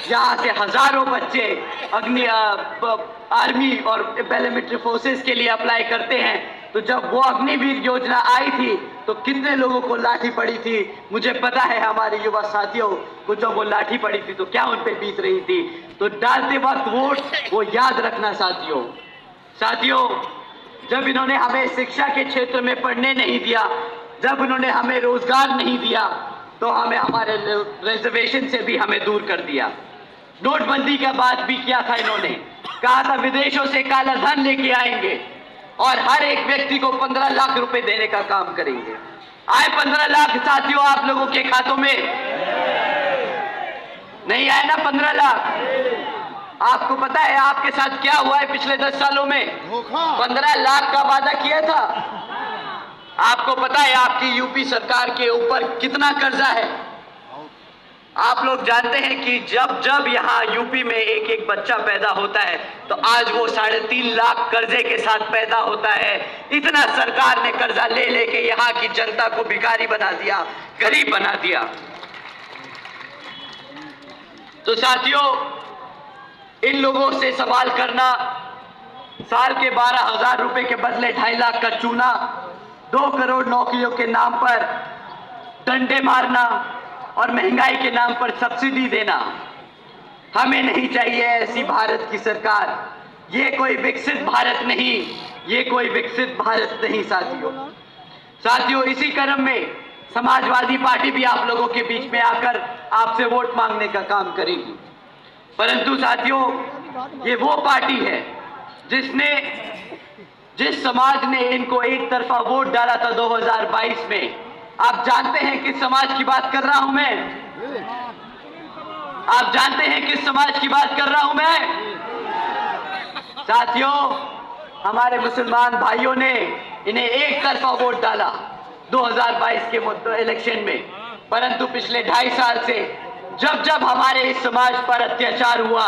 यहाँ से हजारों बच्चे आर्मी और पैरामिलिट्री फोर्सेस के लिए अप्लाई करते हैं। तो जब वो अग्निवीर योजना आई थी तो कितने लोगों को लाठी पड़ी थी, मुझे पता है। हमारे युवा साथियों को जब वो लाठी पड़ी थी तो क्या उन पे बीत रही थी। तो डालते वक्त वोट वो याद रखना साथियों, जब इन्होंने हमें शिक्षा के क्षेत्र में पढ़ने नहीं दिया, जब इन्होंने हमें रोजगार नहीं दिया, तो हमें हमारे रिजर्वेशन से भी हमें दूर कर दिया। नोटबंदी का बात भी किया था इन्होंने, कहा था विदेशों से काला धन लेके आएंगे और हर एक व्यक्ति को 15 लाख रुपए देने का काम करेंगे। आए 15 लाख साथियों आप लोगों के खातों में? नहीं आए ना 15 लाख? आपको पता है आपके साथ क्या हुआ है पिछले 10 सालों में? 15 लाख का वादा किया था। आपको पता है आपकी यूपी सरकार के ऊपर कितना कर्जा है? आप लोग जानते हैं कि जब जब यहाँ यूपी में एक एक बच्चा पैदा होता है तो आज वो 3.5 लाख कर्जे के साथ पैदा होता है। इतना सरकार ने कर्जा ले लेके यहाँ की जनता को भिखारी बना दिया, गरीब बना दिया। तो साथियों, इन लोगों से सवाल करना, साल के 12,000 रुपए के बदले 2.5 लाख का चूना, 2 करोड़ नौकरियों के नाम पर डंडे मारना और महंगाई के नाम पर सब्सिडी देना, हमें नहीं चाहिए ऐसी भारत की सरकार। ये कोई विकसित भारत नहीं, ये कोई विकसित भारत नहीं साथियों, इसी क्रम में समाजवादी पार्टी भी आप लोगों के बीच में आकर आपसे वोट मांगने का काम करेगी। परंतु साथियों, ये वो पार्टी है जिस समाज ने इनको एक तरफा वोट डाला था 2022 में। आप जानते हैं किस समाज की बात कर रहा हूं मैं? आप जानते हैं किस समाज की बात कर रहा हूं मैं? साथियों, हमारे मुसलमान भाइयों ने इन्हें एक तरफा वोट डाला 2022 के इलेक्शन में। परंतु पिछले 2.5 साल से जब जब हमारे इस समाज पर अत्याचार हुआ,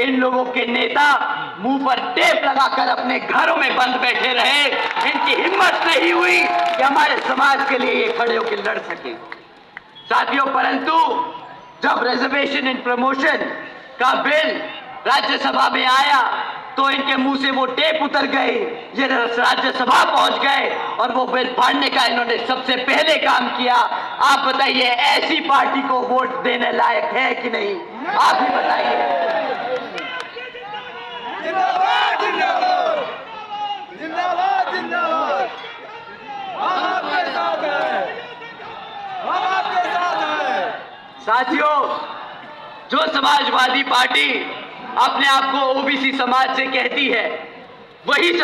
इन लोगों के नेता मुंह पर टेप लगाकर अपने घरों में बंद बैठे रहे। इनकी हिम्मत नहीं हुई कि हमारे समाज के लिए ये खड़े होकर लड़ सके साथियों। परंतु जब रिजर्वेशन एंड प्रमोशन का बिल राज्यसभा में आया तो इनके मुंह से वो टेप उतर गए। ये राज्यसभा पहुंच गए और वो बिल फाड़ने का इन्होंने सबसे पहले काम किया। आप बताइए, ऐसी पार्टी को वोट देने लायक है कि नहीं? आप ही बताइए। जिंदाबाद जिंदाबाद जिंदाबाद जिंदाबाद, हम आपके साथ हैं, हम आपके साथ हैं। साथियों, जो समाजवादी पार्टी अपने आप को ओबीसी समाज से कहती है, वही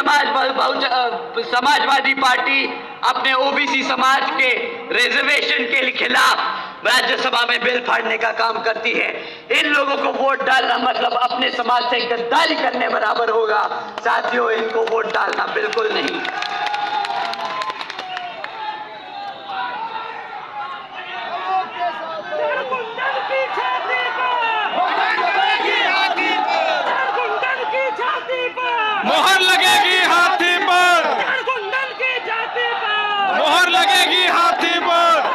समाजवादी पार्टी अपने ओबीसी समाज के रिजर्वेशन के खिलाफ राज्यसभा में बिल फाड़ने का काम करती है। इन लोगों को वोट डालना मतलब अपने समाज से गद्दारी करने बराबर होगा साथियों। इनको वोट डालना बिल्कुल नहीं। मोहर लगेगी हाथी पर, मोहर लगेगी हाथी पर।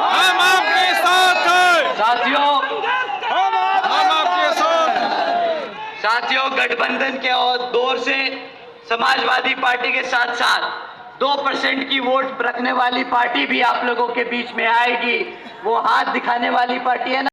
हम आपके साथ हैं साथियों, हम आपके साथ। साथियों, गठबंधन के और दौर से समाजवादी पार्टी के साथ साथ 2% की वोट रखने वाली पार्टी भी आप लोगों के बीच में आएगी। वो हाथ दिखाने वाली पार्टी है ना।